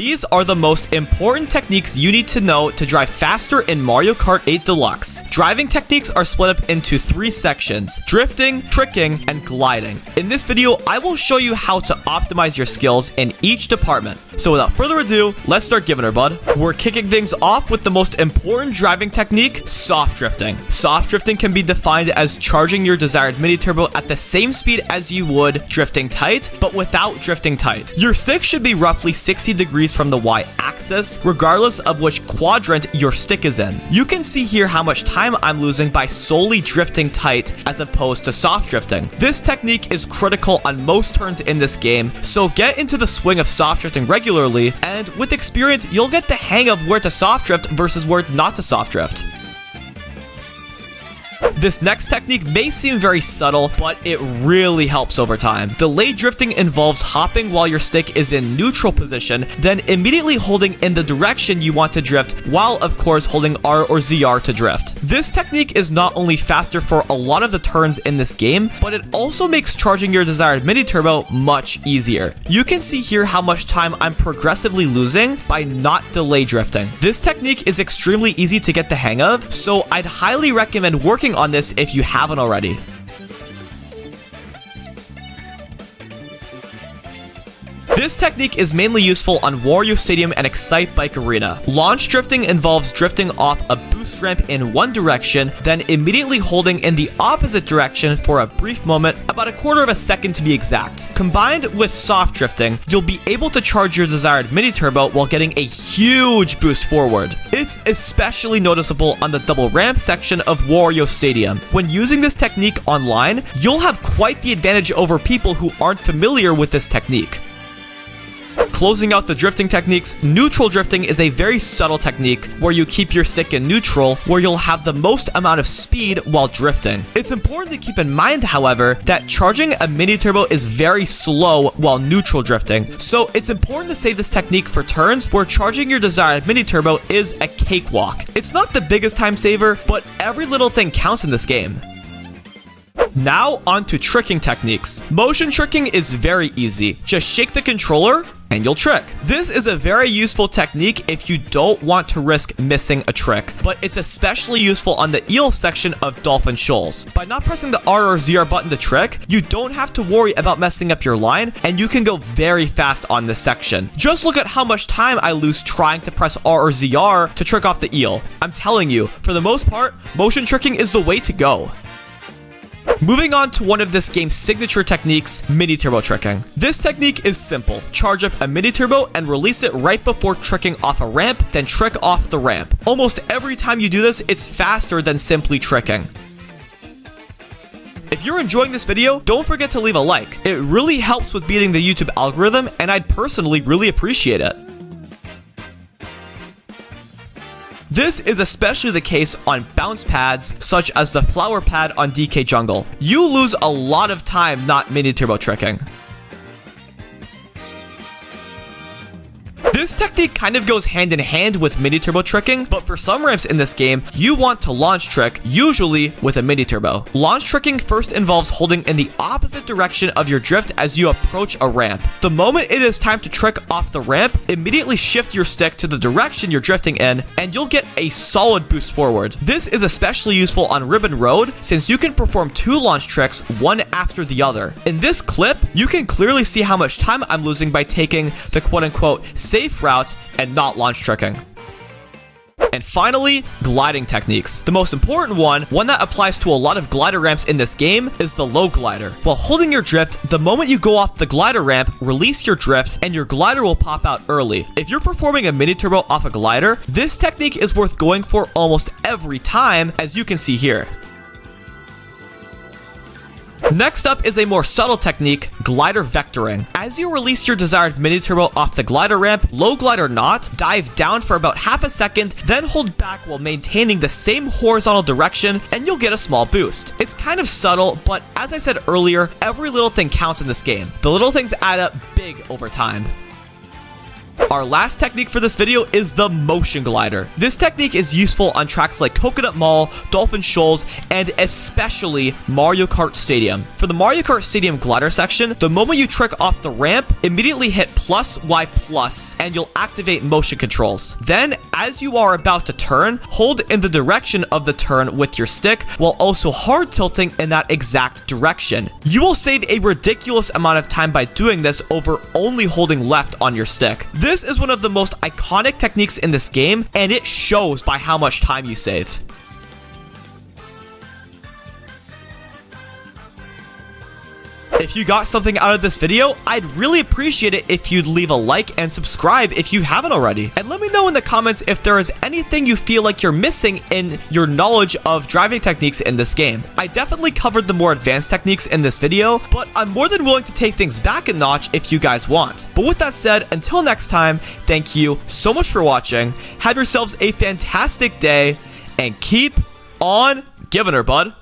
These are the most important techniques you need to know to drive faster in Mario Kart 8 Deluxe. Driving techniques are split up into 3 sections: drifting, tricking, and gliding. In this video, I will show you how to optimize your skills in each department. So without further ado, let's start giving her, bud. We're kicking things off with the most important driving technique, soft drifting. Soft drifting can be defined as charging your desired mini turbo at the same speed as you would drifting tight, but without drifting tight. Your stick should be roughly 60 degrees from the y-axis, regardless of which quadrant your stick is in. You can see here how much time I'm losing by solely drifting tight as opposed to soft drifting. This technique is critical on most turns in this game, so get into the swing of soft drifting regularly, and with experience, you'll get the hang of where to soft drift versus where not to soft drift. This next technique may seem very subtle, but it really helps over time. Delayed drifting involves hopping while your stick is in neutral position, then immediately holding in the direction you want to drift, while of course holding R or ZR to drift. This technique is not only faster for a lot of the turns in this game, but it also makes charging your desired mini turbo much easier. You can see here how much time I'm progressively losing by not delay drifting. This technique is extremely easy to get the hang of, so I'd highly recommend working on this if you haven't already. This technique is mainly useful on Wario Stadium and Excite Bike Arena. Launch drifting involves drifting off a boost ramp in one direction, then immediately holding in the opposite direction for a brief moment, about a quarter of a second to be exact. Combined with soft drifting, you'll be able to charge your desired mini turbo while getting a huge boost forward. It's especially noticeable on the double ramp section of Wario Stadium. When using this technique online, you'll have quite the advantage over people who aren't familiar with this technique. Closing out the drifting techniques, neutral drifting is a very subtle technique where you keep your stick in neutral, where you'll have the most amount of speed while drifting. It's important to keep in mind, however, that charging a mini turbo is very slow while neutral drifting, so it's important to save this technique for turns where charging your desired mini turbo is a cakewalk. It's not the biggest time saver, but every little thing counts in this game. Now on to tricking techniques. Motion tricking is very easy. Just shake the controller and you'll trick. This is a very useful technique if you don't want to risk missing a trick, but it's especially useful on the eel section of Dolphin Shoals. By not pressing the R or ZR button to trick, you don't have to worry about messing up your line, and you can go very fast on this section. Just look at how much time I lose trying to press R or ZR to trick off the eel. I'm telling you, for the most part, motion tricking is the way to go. Moving on to one of this game's signature techniques, mini turbo tricking. This technique is simple. Charge up a mini turbo and release it right before tricking off a ramp, then trick off the ramp. Almost every time you do this, it's faster than simply tricking. If you're enjoying this video, don't forget to leave a like. It really helps with beating the YouTube algorithm, and I'd personally really appreciate it. This is especially the case on bounce pads, such as the flower pad on DK Jungle. You lose a lot of time not mini turbo tricking. This technique kind of goes hand in hand with mini turbo tricking, but for some ramps in this game, you want to launch trick, usually with a mini turbo. Launch tricking first involves holding in the opposite direction of your drift as you approach a ramp. The moment it is time to trick off the ramp, immediately shift your stick to the direction you're drifting in, and you'll get a solid boost forward. This is especially useful on Ribbon Road, since you can perform 2 launch tricks, one after the other. In this clip, you can clearly see how much time I'm losing by taking the quote-unquote safe route and not launch tricking. And finally, gliding techniques. The most important one that applies to a lot of glider ramps in this game, is the low glider. While holding your drift, the moment you go off the glider ramp, release your drift, and your glider will pop out early. If you're performing a mini turbo off a glider, this technique is worth going for almost every time, as you can see here. Next up is a more subtle technique, glider vectoring. As you release your desired mini turbo off the glider ramp, low glide or not, dive down for about half a second, then hold back while maintaining the same horizontal direction, and you'll get a small boost. It's kind of subtle, but as I said earlier, every little thing counts in this game. The little things add up big over time. Our last technique for this video is the motion glider. This technique is useful on tracks like Coconut Mall, Dolphin Shoals, and especially Mario Kart Stadium. For the Mario Kart Stadium glider section, the moment you trick off the ramp, immediately hit plus Y plus, and you'll activate motion controls. Then, as you are about to turn, hold in the direction of the turn with your stick, while also hard tilting in that exact direction. You will save a ridiculous amount of time by doing this over only holding left on your stick. This is one of the most iconic techniques in this game, and it shows by how much time you save. If you got something out of this video, I'd really appreciate it if you'd leave a like and subscribe if you haven't already. And let me know in the comments if there is anything you feel like you're missing in your knowledge of driving techniques in this game. I definitely covered the more advanced techniques in this video, but I'm more than willing to take things back a notch if you guys want. But with that said, until next time, thank you so much for watching. Have yourselves a fantastic day and keep on giving her, bud.